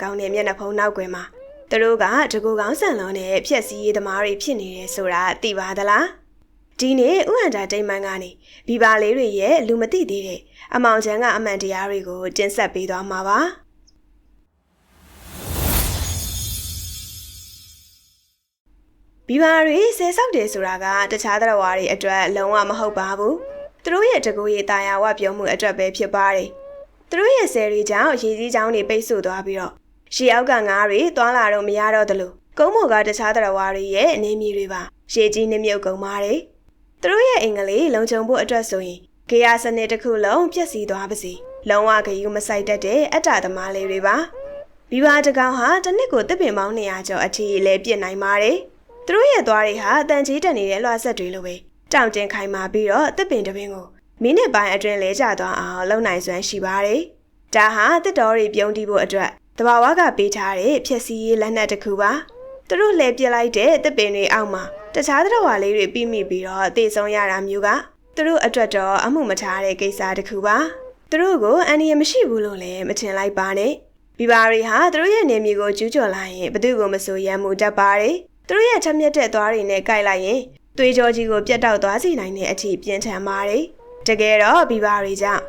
ကောင်းတဲ့မျက်နှာဖုံးနောက်ကွယ်မှာသူတို့ကတကူကောင်းဆန်လုံးနဲ့ဖြက်စီးရေးသမားတွေဖြစ်နေတယ်ဆိုတာသိပါသလားဒီနေ့ဥဟန္တာတိမ်မန်ကနေဘီဘာလေးတွေရဲ့လူမသိသေးတဲ့အမောင်ချမ်းကအမှန်တရားတွေကိုတင်ဆက်ပေးသွားမှာပါဘီဘာတွေဆယ်ဆောက်တယ်ဆိုတာကတခြားသတ္တဝါတွေအတွက်လုံးဝမဟုတ်ပါဘူးသူတို့ရဲ့တကူရေးတာယာဝပြုံးမှုအတွက်ပဲဖြစ်ပါတယ်သူတို့ရဲ့ဆယ်ရီကြောင့်ရေကြီးချောင်းတွေပိတ်ဆို့သွားပြီးတော့ရှေးအောက်ကငါးတွေသွားလာတော့မရတော့သလိုကုန်းပေါ်ကတခြားသတ္တဝါတွေရဲ့အနေမြေတွေပါရေကြီးနှမြုပ်ကုန်ပါတယ်သူတို့ရဲ့အင်္ဂလိပ်လုံခြုံဖို့အတွက်ဆိုရင်ဂေယစနစ်တစ်ခုလုံးပြည့်စည်သွားပါစေလုံးဝဂယုမဆိုင်တတ်တဲ့အတ္တသမားလေးတွေပါဘီဘာတကောင်ဟာတစ်နှစ်ကိုတစ်ပင်ပေါင်း200ကျော်အထိလဲပြစ်နိုင်ပါတယ်သူတို့ရဲ့သွားတွေဟာအတန်ကြီးတက်နေတဲ့လွှာဆက်တွေလိုပဲတောင့်တင်းခိုင်မာပြီးတော့တစ်ပင်တစ်ပင်ကိုမိနစ်ပိုင်းအတွင်းလဲကျသွားအောင်လုပ်နိုင်စွမ်းရှိပါတယ်ဒါဟာတစ်တော်တွေပြုံးတီးဖို့အတွက်တဘာဝကပေးထားတဲ့ဖြည့်စည်းရေးလက်နက်တစ်ခုပါသူတို့လှည့်ပြလိုက်တဲ့တစ်ပင်တွေအောက်မှာတခြားသတ္တဝါလေးတွေပြီးမိပြီးတော့သေဆုံးရတာမျိုးကသူတို့အတွက်တော့အမှုမထားတဲ့ကိစ္စတစ်ခုပါသူတို့ကိုအန္တရာယ်မရှိဘူးလို့လည်းမထင်လိုက်ပါနဲ့ဘီဘာတွေဟာသူတို့ရဲ့နေမြေကိုကျူးကျော်လိုက်ရင်ဘသူ့ကိုမဆိုရမ်းမှုတတ်ပါတယ်သူတို့ရဲ့ချက်မြက်တဲ့သွားတွေနဲ့ကိုက်လိုက်ရင်သွေးကြောကြီးကိုပြတ်တောက်သွားစေနိုင်တဲ့အထိပြင်းထန်ပါတယ်တကယ်တော့ဘီဘာတွေကြောင့်